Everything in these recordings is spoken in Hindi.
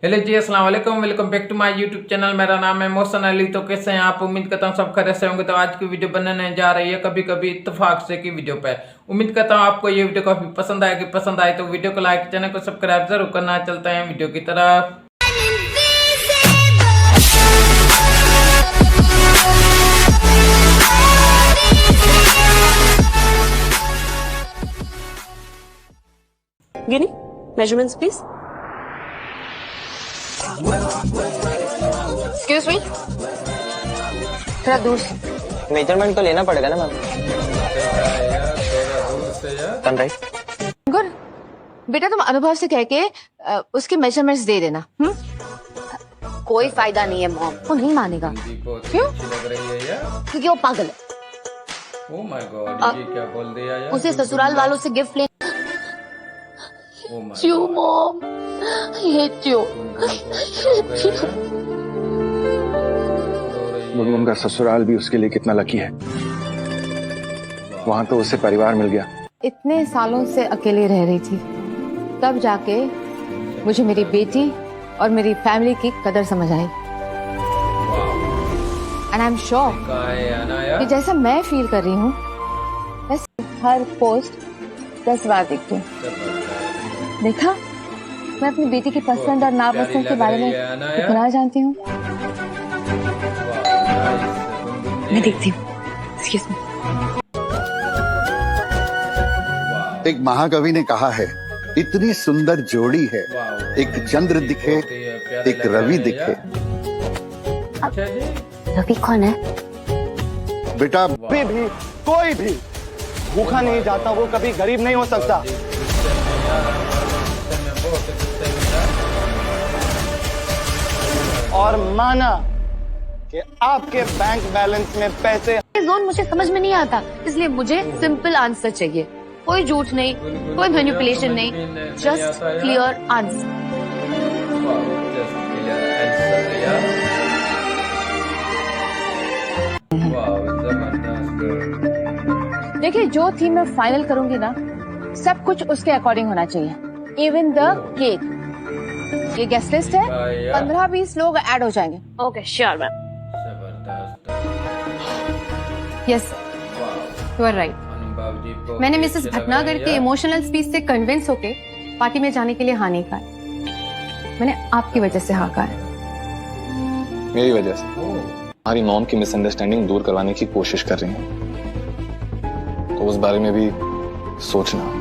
हेलो जी, अस्सलाम वालेकुम। Welcome back to my YouTube channel. मेरा नाम है मोहसन अली। तो कैसे हैं आप? उम्मीद करता हूँ सब खैरियत से होंगे। तो आज की वीडियो बनने जा रही है कभी कभी इत्तेफाक से की वीडियो पे। उम्मीद करता हूँ आपको ये वीडियो काफी पसंद आएगी। पसंद आए तो वीडियो को लाइक, चैनल को सब्सक्राइब जरूर करना। चलते हैं वीडियो की तरफ। Gini, measurements please. Excuse me. थोड़ा दूर से। मेजरमेंट तो लेना पड़ेगा ना मैम। Turn right. गुड। बेटा तुम अनुभव से कह के उसके मेजरमेंट्स दे देना। कोई फायदा नहीं है मॉम, वो नहीं मानेगा। क्यों? क्योंकि वो पागल है। ओह माय गॉड, ये क्या बोल दिया यार। उसे ससुराल वालों से गिफ्ट ले। Oh my You God. mom, I hate you. Gungun का ससुराल भी उसके लिए कितना लकी है। वहां तो उसे परिवार मिल गया। इतने सालों से अकेले रह रही थी, तब जाके मुझे मेरी बेटी और मेरी फैमिली की कदर समझ आई। एंड आई एम श्योर कि जैसा मैं फील कर रही हूँ वैसे हर पोस्ट 10 बार देखती हूँ। देखा, मैं अपनी बेटी की पसंद और नापसंद के बारे में इतना जानती हूँ। मैं देखती हूँ। Excuse me. एक महाकवि ने कहा है, इतनी सुंदर जोड़ी है, एक चंद्र दिखे, एक रवि दिखे। रवि कौन है? बेटा भी कोई भी भूखा नहीं जाता, वो कभी गरीब नहीं हो सकता। और माना कि आपके बैंक बैलेंस में पैसे। जोन मुझे समझ में नहीं आता, इसलिए मुझे सिंपल आंसर चाहिए। कोई झूठ नहीं, कोई मैनिपुलेशन नहीं, जस्ट क्लियर आंसर। देखिए, जो थीम मैं फाइनल करूंगी ना, सब कुछ उसके अकॉर्डिंग होना चाहिए। Even the cake. ये गेस्ट लिस्ट है, 15-20 लोग ऐड हो जाएंगे। Okay, sure ma'am. Yes, you are right. मैंने मिसेस भटनागर के इमोशनल स्पीच से कन्विंस होके पार्टी में जाने के लिए हाँ नहीं कहा। मैंने आपकी वजह से हाँ कहा है। मेरी वजह से हमारी मॉम की मिसअंडरस्टैंडिंग दूर करवाने की कोशिश कर रही हैं, तो उस बारे में भी सोचना।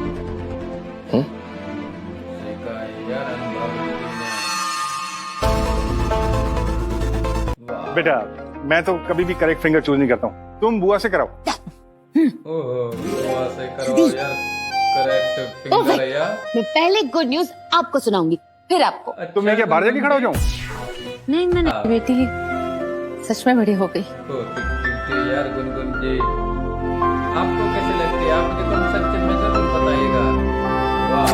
बेटा, मैं तो कभी भी करेक्ट फिंगर चूज नहीं करता हूँ। तुम बुआ से कराओ। ओहो, बुआ से करो यार। करेक्ट फिंगर है यार। मैं पहले गुड न्यूज आपको सुनाऊंगी, फिर आपको। तो मैं क्या बाहर जाके खड़ा हो जाऊँ? नहीं, मैंने बेटी सच में बड़ी हो गई। यार गुनगुन जी, आपको कैसे लगती है? आप मुझे सच में जरूर बताइएगा। वाह,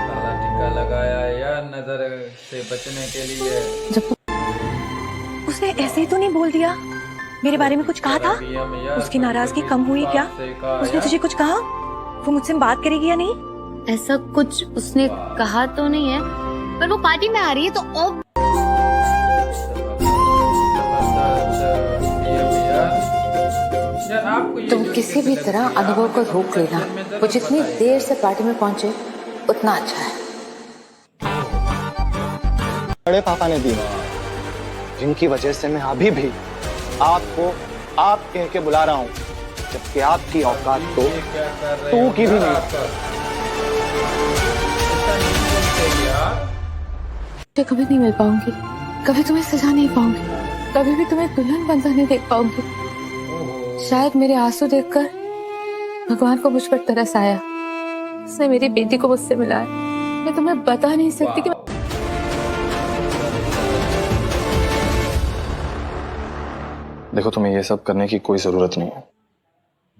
काला टीका लगाया यार नजर से बचने के लिए। उसने ऐसे ही तो नहीं बोल दिया? मेरे बारे में कुछ कहा था? उसकी नाराजगी कम हुई क्या? उसने तुझे कुछ कहा? वो मुझसे बात करेगी या नहीं? ऐसा कुछ उसने कहा तो नहीं है, पर वो पार्टी में आ रही है तो अब तुम किसी भी तरह अनुभव को रोक लेना। वो जितनी देर से पार्टी में पहुंचे उतना अच्छा है। बड़े पापा ने दी, जिनकी वजह से मैं अभी भी आपको आप कह के बुला रहा हूँ, जबकि आपकी औकात तो तू की भी नहीं। कभी नहीं मिल पाऊंगी, कभी तुम्हें सजा नहीं पाऊंगी, कभी भी तुम्हें दुल्हन बनता नहीं देख पाऊंगी। शायद मेरे आंसू देखकर भगवान को मुझ पर तरस आया। उसने मेरी बेटी को मुझसे मिलाया। मैं तुम्हें बता नहीं सकती कि देखो, तुम्हें ये सब करने की कोई जरूरत नहीं है।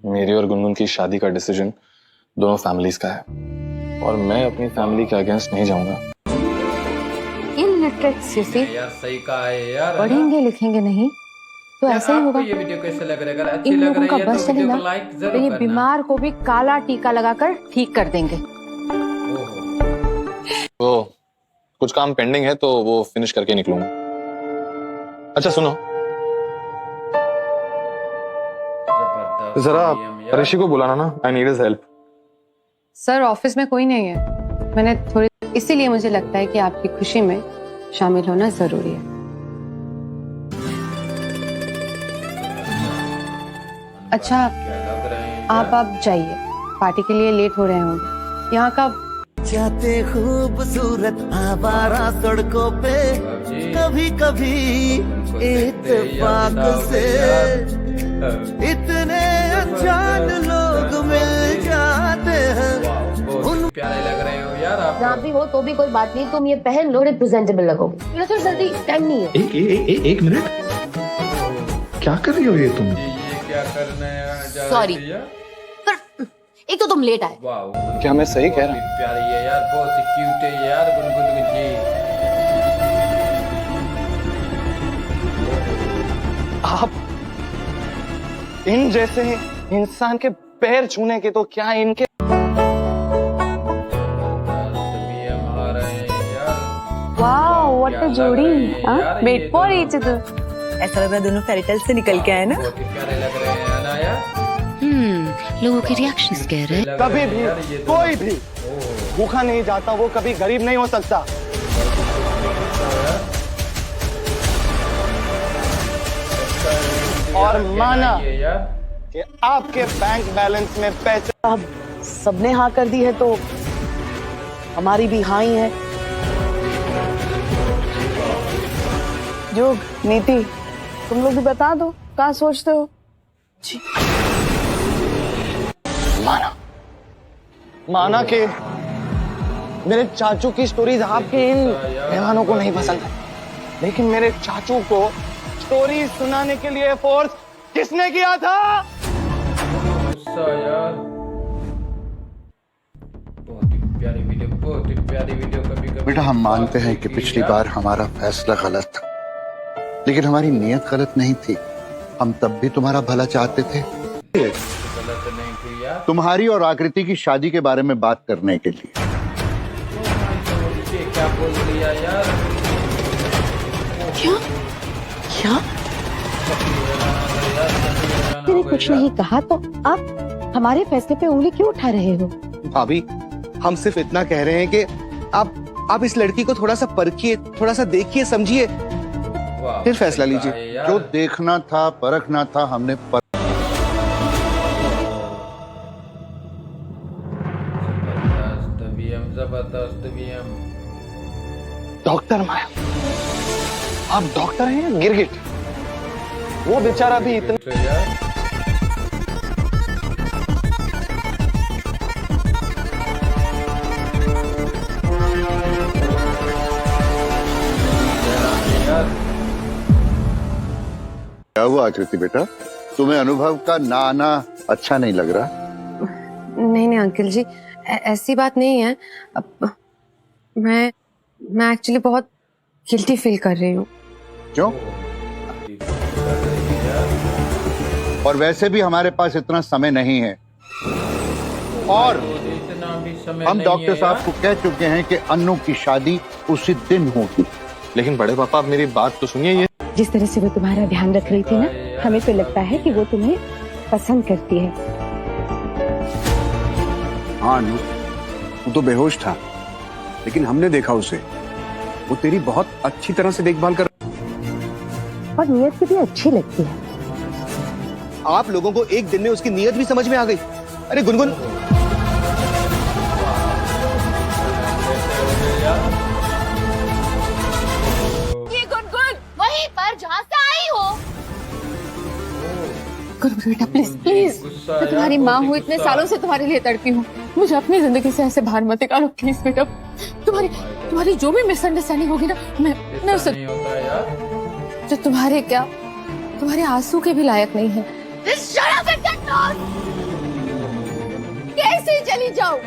मेरी और गुनगुन की शादी का डिसीजन दोनों फैमिलीज का है, और मैं अपनी फैमिली के अगेंस्ट नहीं जाऊंगा। इलिटरेट सिर्फ यार सही कहा है यार। पढ़ेंगे लिखेंगे नहीं तो ऐसा ही होगा। ये वीडियो कैसे लग रहा है? अगर अच्छी इन लग लोगों रही का है बस तो चले वीडियो ना, को लाइक तो जरूर ये करना। बीमार को भी काला टीका लगाकर ठीक कर देंगे। तो कुछ कुछ काम पेंडिंग है तो वो फिनिश करके निकलूंगा। अच्छा सुनो, जरा ऋषि को बुलाना ना, I need his help. Sir office में कोई नहीं है, मैंने थोड़ी, इसीलिए मुझे लगता है कि आपकी खुशी में शामिल होना जरूरी है। अच्छा आप जाइए, पार्टी के लिए लेट हो रहे होंगे। यहाँ का जाते खूबसूरत आवारा सड़कों पे कभी कभी इत्तेफाक से इतने अनजान लोग मिल जाते हैं। प्यारे लग रहे हो यार आप। जहाँ भी हो तो भी कोई बात नहीं, तुम ये पहन लो, रिप्रेजेंटेबल लगोगे। थोड़ा जल्दी, टाइम नहीं है। एक मिनट, क्या कर रही हो ये तुम? ये क्या करने जा रही Sorry. थी यार? पर एक तो तुम लेट आए। वाह, क्या मैं सही कह रहा हूँ? प्यारी है यार, बहुत ही क्यूट है यार गुनगुन जी। आप इन जैसे इंसान के पैर छूने के तो क्या इनके तभी हम आ रहे हैं यार। वाओ व्हाट अ जोड़ी, मेड फॉर ईच अदर। ऐसा लग रहा है दोनों फेरिटेल से निकल के आए ना। बहुत ही प्यारे लग रहे हैं अनाया। लोगों के रिएक्शंस कह रहे हैं। कभी भी कोई भी भूखा नहीं जाता, वो कभी गरीब नहीं हो सकता। और माना कि आपके बैंक बैलेंस में पैसे अब सबने हाँ कर दी है तो हमारी भी हाँ ही है। जोग, नीति, तुम लोग भी बता दो क्या सोचते हो। जी। माना कि मेरे चाचू की स्टोरीज आपके इन मेहमानों को नहीं पसंद है, लेकिन मेरे चाचू को स्टोरी सुनाने के लिए फोर्स किसने किया था? गुस्सा यार। बहुत ही प्यारी वीडियो, बहुत ही प्यारी वीडियो। कभी कभी बेटा हम मानते हैं कि पिछली बार हमारा फैसला गलत था, लेकिन हमारी नीयत गलत नहीं थी। हम तब भी तुम्हारा भला चाहते थे, गलत नहीं थी यार। तुम्हारी और आकृति की शादी के बारे में बात करने के लिए। ये क्या बोल दिया यार? क्या क्या मैंने कुछ नहीं कहा, तो आप हमारे फैसले पे उंगली क्यों उठा रहे हो? भाभी, हम सिर्फ इतना कह रहे हैं कि आप इस लड़की को थोड़ा सा परखिए, थोड़ा सा देखिए, समझिए, फिर फैसला लीजिए। जो देखना था, परखना था, हमने जबरदस्त भी हम। डॉक्टर माया, आप डॉक्टर हैं या गिरगिट? वो बेचारा भी इतना क्या हुआ आकृति बेटा, तुम्हें अनुभव का ना आना अच्छा नहीं लग रहा? नहीं अंकल जी, ऐसी बात नहीं है। अब मैं एक्चुअली बहुत गिल्टी फील कर रही हूँ। क्यों? और वैसे भी हमारे पास इतना समय नहीं है, और इतना भी समय हम नहीं डॉक्टर है साहब को कह चुके हैं कि अन्नू की शादी उसी दिन होगी। लेकिन बड़े पापा, आप मेरी बात तो सुनिए। ये जिस तरह से वो तुम्हारा ध्यान रख रही थी ना, हमें तो लगता है कि वो तुम्हें पसंद करती है। हाँ अनु, वो तो बेहोश था, लेकिन हमने देखा उसे, वो तेरी बहुत अच्छी तरह से देखभाल कर। और नीयत भी अच्छी लगती है। आप लोगों को एक दिन में उसकी नीयत भी समझ में आ गई। अरे गुनगुन, ये गुनगुन वहीं पर जहाँ से आई हो। गुनगुन बेटा प्लीज प्लीज, मैं तुम्हारी माँ हूँ, इतने सालों से तुम्हारे लिए तड़पी हूँ, मुझे अपनी जिंदगी से ऐसे बाहर मत निकालो प्लीज बेटा। तुम्हारी जो भी मिसअंडरस्टैंडिंग होगी ना, मैं उसे, जो तुम्हारे आंसू के भी लायक नहीं है। कैसे चली जाऊं?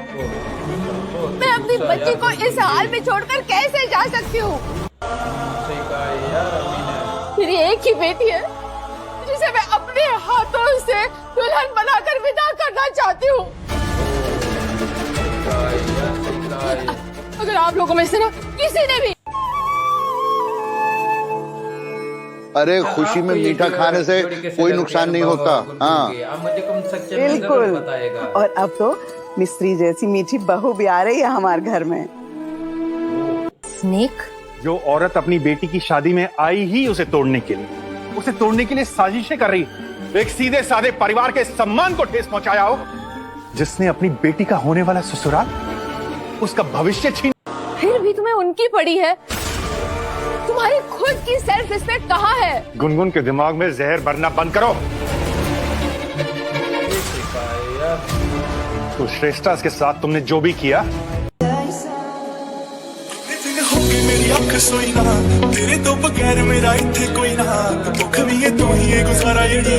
मैं अपनी बच्ची को इस हाल में छोड़कर कैसे जा सकती हूँ? मेरी एक ही बेटी है जिसे मैं अपने हाथों से दुल्हन बनाकर विदा करना चाहती हूँ। अगर आप लोगों में से ना किसी ने भी। अरे खुशी में मीठा खाने से कोई नुकसान नहीं होता। हाँ मुझे कम सच्चे में जरूर बिल्कुल। बताएगा। और अब तो मिस्त्री जैसी मीठी बहू भी आ रही है हमारे घर में। स्नेक जो औरत अपनी बेटी की शादी में आई ही उसे तोड़ने के लिए साजिशें कर रही, एक सीधे साधे परिवार के सम्मान को ठेस पहुंचाया हो, जिसने अपनी बेटी का होने वाला ससुराल, उसका भविष्य छीन। फिर भी तुम्हें उनकी पड़ी है, तुम्हारी खुद की सेल्फ रिस्पेक्ट कहाँ है? गुनगुन के दिमाग में जहर भरना बंद करो। तो श्रेष्ठा के साथ तुमने जो भी किया, मेरी अख सोई ना तेरे तो बगैर मेरा इत्थे कोई ना, भुख भी है तू ही है गुजारा यड़ी,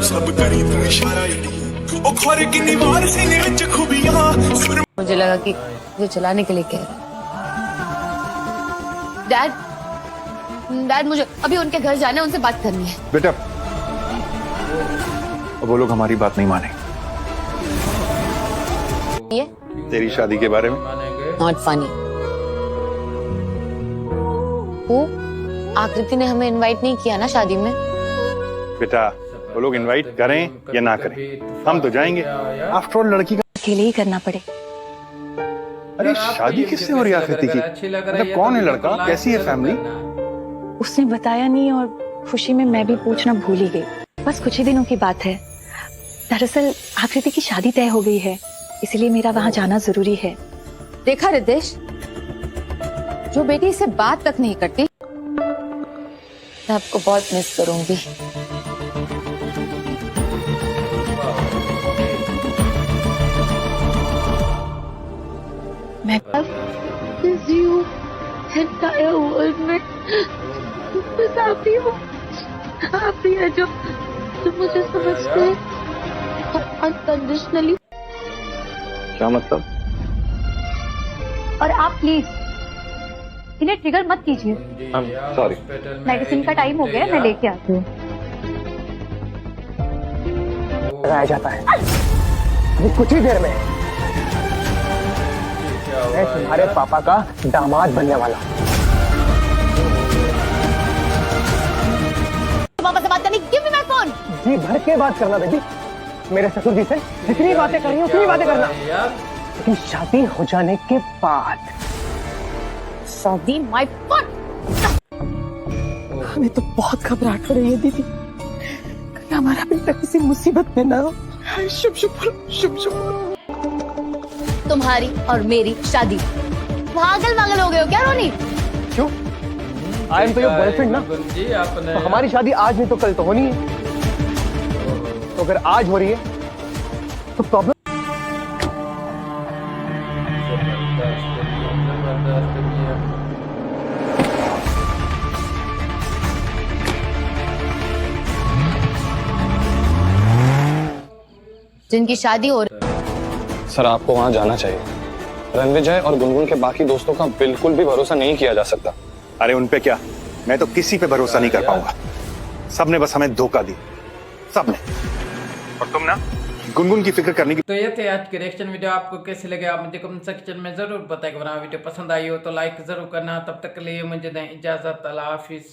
सब करी तू इशारा यड़ी, ओ खोरे किन्नी वार सीने विच खूबियां। मुझे लगा कि मुझे चलाने के लिए कह रहे। डैड मुझे अभी उनके घर जाना है, उनसे बात करनी है। बेटा वो लोग हमारी बात नहीं माने। ये तेरी शादी के बारे में नॉट फनी। वो आकृति ने हमें इनवाइट नहीं किया ना शादी में। बेटा वो लोग इनवाइट करें या ना करें, हम तो जाएंगे। आफ्टर ऑल लड़की का अकेले ही करना पड़े। अरे शादी किससे हो रही है आकृति की? मतलब कौन है लड़का, कैसी है फैमिली? उसने बताया नहीं और खुशी में मैं भी पूछना भूल ही गई। बस कुछ ही दिनों की बात है। दरअसल आकृति की शादी तय हो गई है, इसलिए मेरा वहाँ जाना जरूरी है। देखा रितेश, जो बेटी से बात तक नहीं करती, मैं आपको बहुत मिस करूंगी। मैं entire world में बस आप ही हो, आप ही है जो मुझे समझते हैं अनकंडीशनली। क्या मतलब? और आप प्लीज इन्हें ट्रिगर मत कीजिए। सॉरी, मेडिसिन का टाइम हो गया, मैं लेके आती हूँ। लगाया जाता है अभी कुछ ही देर में मैं तुम्हारे पापा का दामाद बनने वाला हूँ। पापा से बात करनी, गिव मी माय फोन। जी भर के बात करना बेबी, मेरे ससुर जी से जितनी बातें करनी उतनी बातें करना, लेकिन शादी हो जाने के बाद। शादी माय फोन। हमें तो बहुत घबराहट हो रही है दीदी, कहीं हमारा बेटा किसी मुसीबत में ना हो। शुभ शुभ शुभ शुभ। तुम्हारी और मेरी शादी। पागल पागल हो गए हो क्या रोनी? क्यों? आई एम तो योर बॉयफ्रेंड ना, तो हमारी शादी आज नहीं तो कल तो होनी है। तो अगर आज हो रही है तो प्रॉब्लम। जिनकी शादी हो रही। सर आपको वहां जाना चाहिए। रणविजय और गुनगुन के बाकी दोस्तों का बिल्कुल भी भरोसा नहीं किया जा सकता। अरे उन पे क्या, मैं तो किसी पे भरोसा नहीं कर पाऊंगा। सबने बस हमें धोखा दी, सबने। और तुम ना गुनगुन की फिक्र करने की। तो ये थे आज के रिएक्शन वीडियो। आपको कैसे लगे आप मुझे कमेंट सेक्शन में जरूर बताएं। अगर वीडियो पसंद आई हो तो लाइक जरूर करना। तब तक के लिए मुझे दें इजाजत। अल्लाह हाफिज।